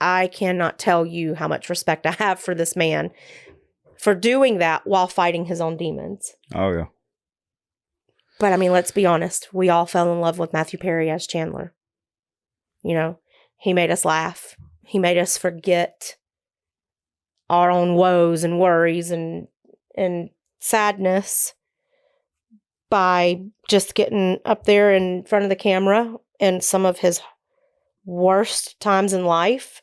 [SPEAKER 1] I cannot tell you how much respect I have for this man for doing that while fighting his own demons.
[SPEAKER 2] Oh, yeah.
[SPEAKER 1] But I mean, let's be honest. We all fell in love with Matthew Perry as Chandler. You know, he made us laugh. He made us forget our own woes and worries and sadness by just getting up there in front of the camera in some of his worst times in life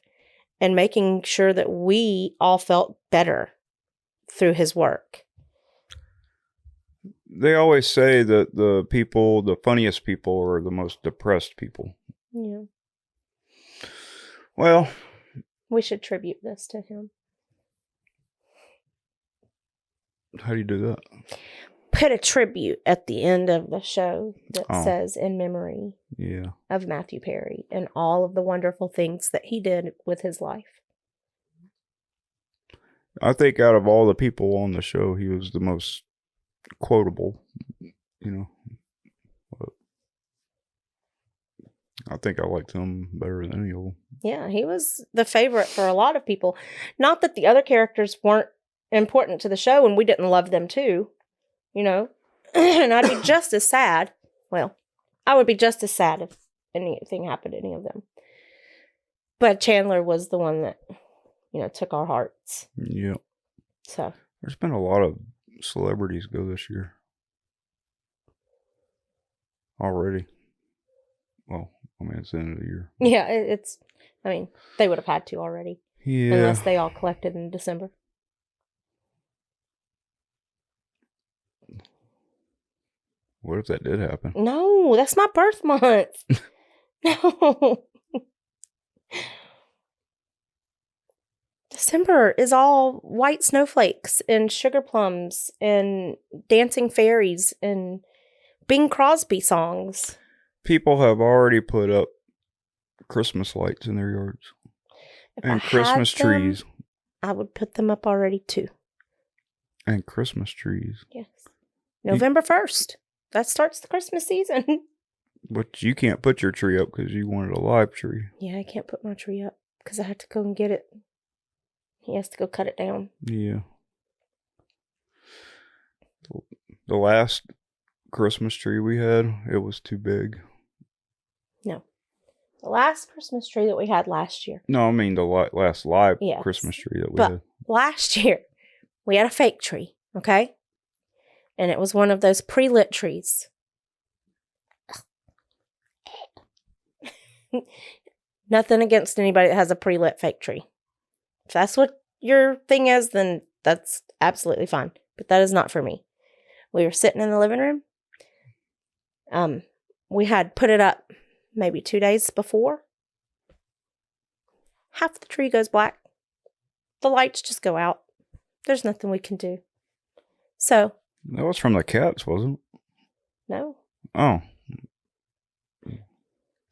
[SPEAKER 1] and making sure that we all felt better through his work.
[SPEAKER 2] They always say that the funniest people are the most depressed people.
[SPEAKER 1] Yeah.
[SPEAKER 2] Well,
[SPEAKER 1] we should tribute this to him.
[SPEAKER 2] How do you do that?
[SPEAKER 1] Put a tribute at the end of the show that says in memory of Matthew Perry and all of the wonderful things that he did with his life.
[SPEAKER 2] I think out of all the people on the show, he was the most quotable, you know. But I think I liked him better than any of them.
[SPEAKER 1] Yeah, he was the favorite for a lot of people. Not that the other characters weren't important to the show and we didn't love them too, you know. And I'd be just as sad. Well, I would be just as sad if anything happened to any of them. But Chandler was the one that, you know, took our hearts.
[SPEAKER 2] Yeah.
[SPEAKER 1] So
[SPEAKER 2] there's been a lot of celebrities go this year already. Well, I mean, it's the end of the year.
[SPEAKER 1] Yeah, I mean, they would have had to already.
[SPEAKER 2] Yeah.
[SPEAKER 1] Unless they all collected in December.
[SPEAKER 2] What if that did happen?
[SPEAKER 1] No, that's my birth month. No. December is all white snowflakes and sugar plums and dancing fairies and Bing Crosby songs.
[SPEAKER 2] People have already put up Christmas lights in their yards. And Christmas trees.
[SPEAKER 1] I would put them up already too.
[SPEAKER 2] And Christmas trees.
[SPEAKER 1] Yes. November 1st. That starts the Christmas season.
[SPEAKER 2] But you can't put your tree up because you wanted a live tree.
[SPEAKER 1] Yeah, I can't put my tree up because I had to go and get it. He has to go cut it down.
[SPEAKER 2] Yeah. The last Christmas tree we had, it was too big.
[SPEAKER 1] No. The last Christmas tree that we had last year.
[SPEAKER 2] No, I mean the last live Christmas tree that we had.
[SPEAKER 1] Last year, we had a fake tree, okay? And it was one of those pre-lit trees. Nothing against anybody that has a pre-lit fake tree. If that's what your thing is, then that's absolutely fine. But that is not for me. We were sitting in the living room. We had put it up maybe 2 days before. Half the tree goes black. The lights just go out. There's nothing we can do. So.
[SPEAKER 2] That was from the cats, wasn't it?
[SPEAKER 1] No.
[SPEAKER 2] Oh.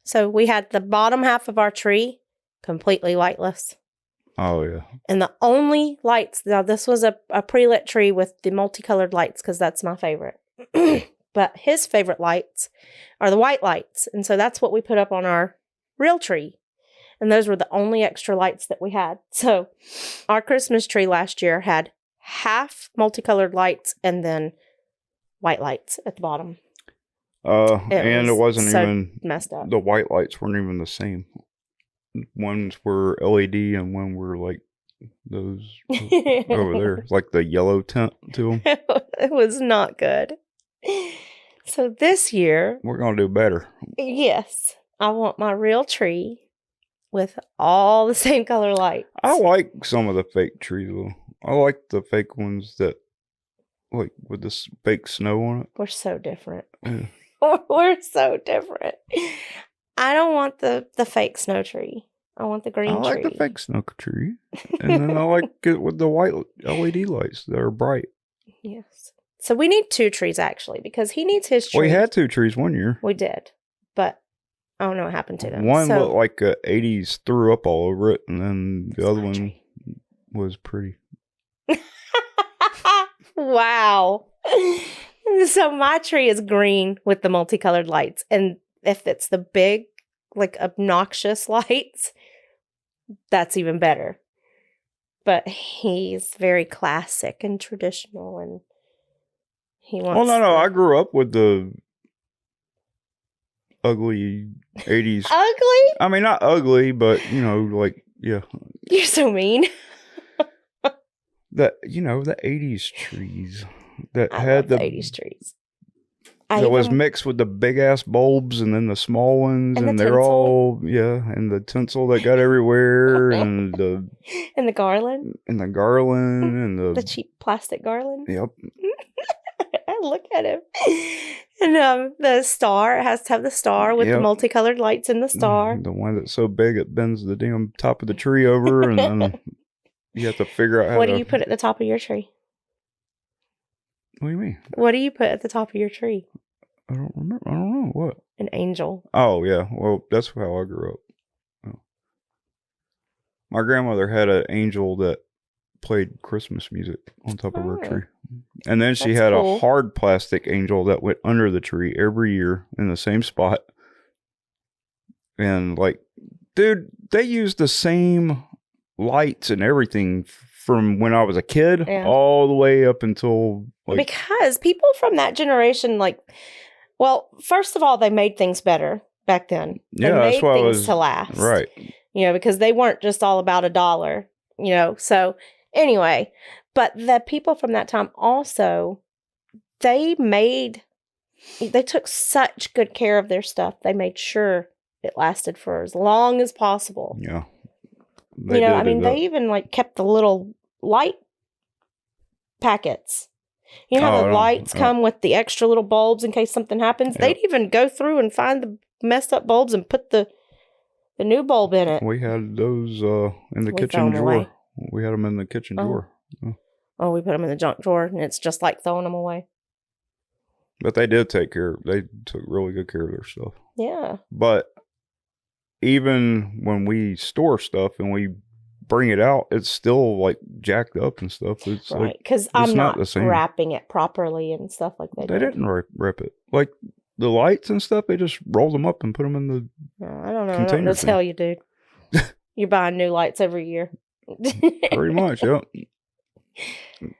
[SPEAKER 1] So we had the bottom half of our tree completely lightless.
[SPEAKER 2] Oh, yeah.
[SPEAKER 1] And the only lights, now this was a pre-lit tree with the multicolored lights because that's my favorite. But his favorite lights are the white lights. And so that's what we put up on our real tree. And those were the only extra lights that we had. So our Christmas tree last year had half multicolored lights and then white lights at the bottom.
[SPEAKER 2] And it wasn't
[SPEAKER 1] so
[SPEAKER 2] even
[SPEAKER 1] messed up.
[SPEAKER 2] the white lights weren't even the same. Ones were LED and one were like those over there, like the yellow tint to them.
[SPEAKER 1] It was not good. So this year,
[SPEAKER 2] We're gonna do better.
[SPEAKER 1] yes, I want my real tree with all the same color lights.
[SPEAKER 2] I like some of the fake trees though. I like the fake ones that, like, with this fake snow on it.
[SPEAKER 1] We're so different.
[SPEAKER 2] Yeah.
[SPEAKER 1] We're so different. I don't want the fake snow tree. I want the green
[SPEAKER 2] I like
[SPEAKER 1] tree.
[SPEAKER 2] the fake snow tree. And then I like it with the white LED lights that are bright.
[SPEAKER 1] Yes. So we need 2 trees actually because he needs his tree.
[SPEAKER 2] We had 2 trees one year.
[SPEAKER 1] We did. But I don't know what happened to them.
[SPEAKER 2] One looked like a 80s threw up all over it, and then the other one
[SPEAKER 1] tree.
[SPEAKER 2] was pretty.
[SPEAKER 1] Wow. So my tree is green with the multicolored lights. And if it's the big, like, obnoxious lights, that's even better. But he's very classic and traditional, and he wants...
[SPEAKER 2] Well, no. I grew up with the ugly 80s.
[SPEAKER 1] Ugly?
[SPEAKER 2] I mean, not ugly, but, you know, like, yeah.
[SPEAKER 1] You're so mean.
[SPEAKER 2] The 80s trees that
[SPEAKER 1] I
[SPEAKER 2] had
[SPEAKER 1] love
[SPEAKER 2] the
[SPEAKER 1] 80s trees.
[SPEAKER 2] That was mixed with the big ass bulbs and then the small ones, and they're
[SPEAKER 1] tinsel.
[SPEAKER 2] all and the tinsel that got everywhere, and the
[SPEAKER 1] garland,
[SPEAKER 2] and the
[SPEAKER 1] cheap plastic garland.
[SPEAKER 2] Yep.
[SPEAKER 1] Look at him. And the star, it has to have the star with the multicolored lights in the star.
[SPEAKER 2] The one that's so big it bends the damn top of the tree over, and then you have to figure out how.
[SPEAKER 1] What do you put at the top of your tree?
[SPEAKER 2] What do you mean?
[SPEAKER 1] What do you put at the top of your tree?
[SPEAKER 2] I don't remember. I don't know. What?
[SPEAKER 1] An angel.
[SPEAKER 2] Oh, yeah. Well, that's how I grew up. Oh. My grandmother had an angel that played Christmas music on top of her tree. And then she had a hard plastic angel that went under the tree every year in the same spot. And, like, dude, they used the same lights and everything from when I was a kid all the way up until, like...
[SPEAKER 1] Because people from that generation, like... Well, first of all, they made things better back then. They made things to last.
[SPEAKER 2] Right.
[SPEAKER 1] You know, because they weren't just all about $1, you know. So, anyway, but the people from that time also, they took such good care of their stuff. They made sure it lasted for as long as possible.
[SPEAKER 2] Yeah.
[SPEAKER 1] They even, like, kept the little light packets. You know how the lights come with the extra little bulbs in case something happens? Yep. They'd even go through and find the messed up bulbs and put the new bulb in it.
[SPEAKER 2] We had those in the kitchen drawer. Away. We had them in the kitchen drawer.
[SPEAKER 1] Oh, we put them in the junk drawer, and it's just like throwing them away.
[SPEAKER 2] But they did they took really good care of their stuff.
[SPEAKER 1] Yeah.
[SPEAKER 2] But even when we store stuff and we bring it out, it's still like jacked up and stuff. It's
[SPEAKER 1] right, because I'm not wrapping it properly and stuff like that.
[SPEAKER 2] They didn't wrap it. Like the lights and stuff, they just rolled them up and put them in the
[SPEAKER 1] I don't know. I don't know to tell you, dude. You're buying new lights every year.
[SPEAKER 2] Pretty much, yeah.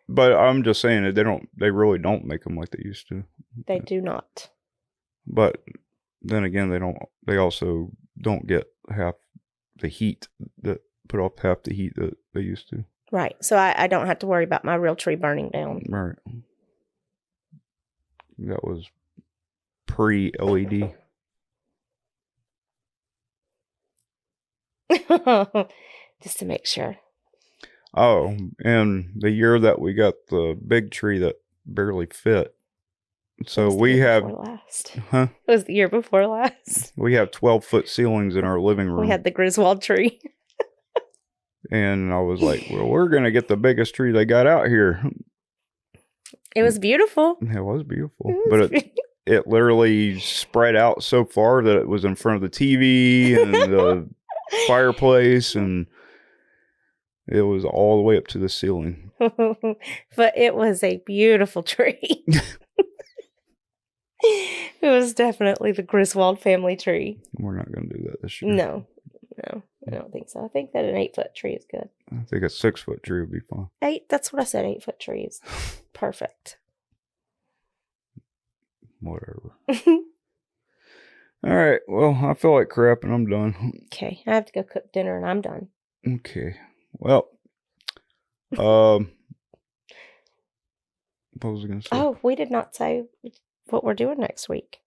[SPEAKER 2] But I'm just saying that they really don't make them like they used to.
[SPEAKER 1] They do not.
[SPEAKER 2] But then again, they also don't get half the heat that put off half the heat that they used to.
[SPEAKER 1] Right. So I don't have to worry about my real tree burning down.
[SPEAKER 2] Right. That was pre-LED.
[SPEAKER 1] Just to make sure.
[SPEAKER 2] Oh, and the year that we got the big tree that barely fit. So we have...
[SPEAKER 1] last.
[SPEAKER 2] Huh?
[SPEAKER 1] It was the year before last.
[SPEAKER 2] We have 12-foot ceilings in our living room.
[SPEAKER 1] We had the Griswold tree.
[SPEAKER 2] And I was like, well, we're going to get the biggest tree they got out here.
[SPEAKER 1] It was beautiful.
[SPEAKER 2] It was beautiful. But it literally spread out so far that it was in front of the TV and the fireplace, and it was all the way up to the ceiling.
[SPEAKER 1] But it was a beautiful tree. It was definitely the Griswold family tree.
[SPEAKER 2] We're not going to do that this year.
[SPEAKER 1] No, I don't think so. I think that an 8-foot tree is good.
[SPEAKER 2] I think a 6-foot tree would be fine.
[SPEAKER 1] 8, that's what I said, 8-foot tree is perfect.
[SPEAKER 2] Whatever. All right. Well, I feel like crap and I'm done.
[SPEAKER 1] Okay. I have to go cook dinner and I'm done.
[SPEAKER 2] Okay. Well, what was I going to say?
[SPEAKER 1] Oh, we did not say what we're doing next week.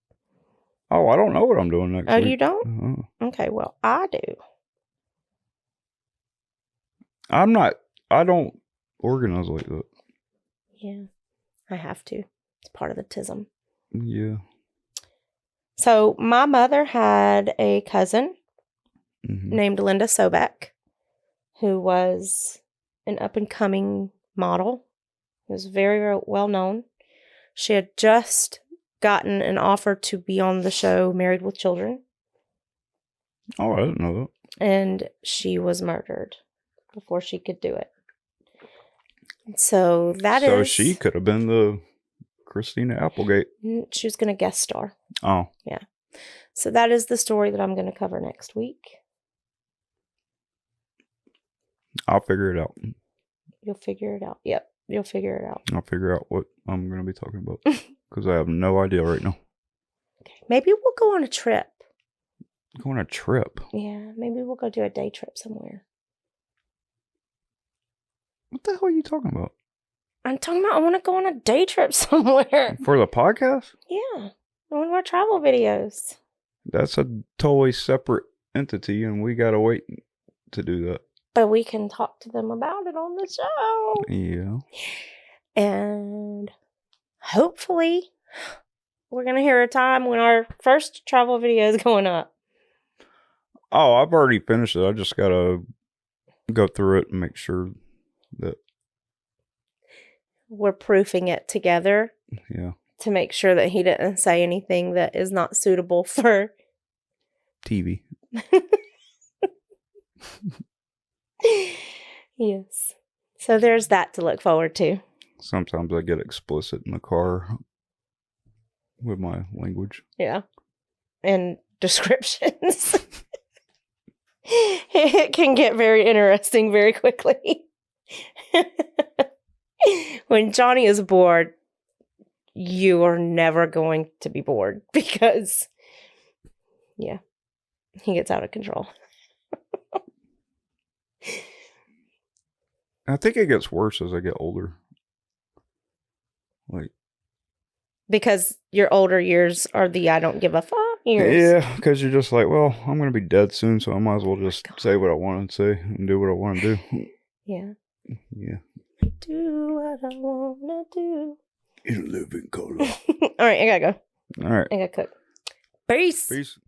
[SPEAKER 2] Oh, I don't know what I'm doing next week.
[SPEAKER 1] Oh, you don't? Okay, well, I do.
[SPEAKER 2] I don't organize like that.
[SPEAKER 1] Yeah, I have to. It's part of the tism.
[SPEAKER 2] Yeah.
[SPEAKER 1] So my mother had a cousin named Linda Sobek, who was an up-and-coming model. Who was very, very well known. She had just gotten an offer to be on the show Married with Children.
[SPEAKER 2] Oh, I didn't know that.
[SPEAKER 1] And she was murdered before she could do it. So
[SPEAKER 2] So she could have been the Christina Applegate.
[SPEAKER 1] She was going to guest star.
[SPEAKER 2] Oh.
[SPEAKER 1] Yeah. So that is the story that I'm going to cover next week.
[SPEAKER 2] I'll figure it out.
[SPEAKER 1] You'll figure it out. Yep. You'll figure it out.
[SPEAKER 2] I'll figure out what I'm going to be talking about. Because I have no idea right now.
[SPEAKER 1] Okay. Maybe we'll go on a trip.
[SPEAKER 2] Go on a trip?
[SPEAKER 1] Yeah. Maybe we'll go do a day trip somewhere.
[SPEAKER 2] What the hell are you talking about?
[SPEAKER 1] I'm talking about I want to go on a day trip somewhere.
[SPEAKER 2] For the podcast?
[SPEAKER 1] Yeah. One of our travel videos.
[SPEAKER 2] That's a totally separate entity, and we got to wait to do that.
[SPEAKER 1] But we can talk to them about it on the show.
[SPEAKER 2] Yeah.
[SPEAKER 1] And hopefully we're going to hear a time when our first travel video is going up.
[SPEAKER 2] Oh, I've already finished it. I just got to go through it and make sure that
[SPEAKER 1] we're proofing it together.
[SPEAKER 2] Yeah.
[SPEAKER 1] To make sure that he didn't say anything that is not suitable for
[SPEAKER 2] TV.
[SPEAKER 1] Yes. So there's that to look forward to.
[SPEAKER 2] Sometimes I get explicit in the car with my language.
[SPEAKER 1] Yeah. And descriptions. It can get very interesting very quickly. When Johnnie is bored, you are never going to be bored because, yeah, he gets out of control.
[SPEAKER 2] I think it gets worse as I get older. Like,
[SPEAKER 1] because your older years are the I don't give a fuck years.
[SPEAKER 2] Yeah, because you're just like, well, I'm going to be dead soon, so I might as well just say what I want to say and do what I want to do.
[SPEAKER 1] Yeah.
[SPEAKER 2] Yeah.
[SPEAKER 1] Do what I want to do.
[SPEAKER 2] In living color.
[SPEAKER 1] All right, I gotta go.
[SPEAKER 2] All right.
[SPEAKER 1] I gotta cook. Peace.
[SPEAKER 2] Peace.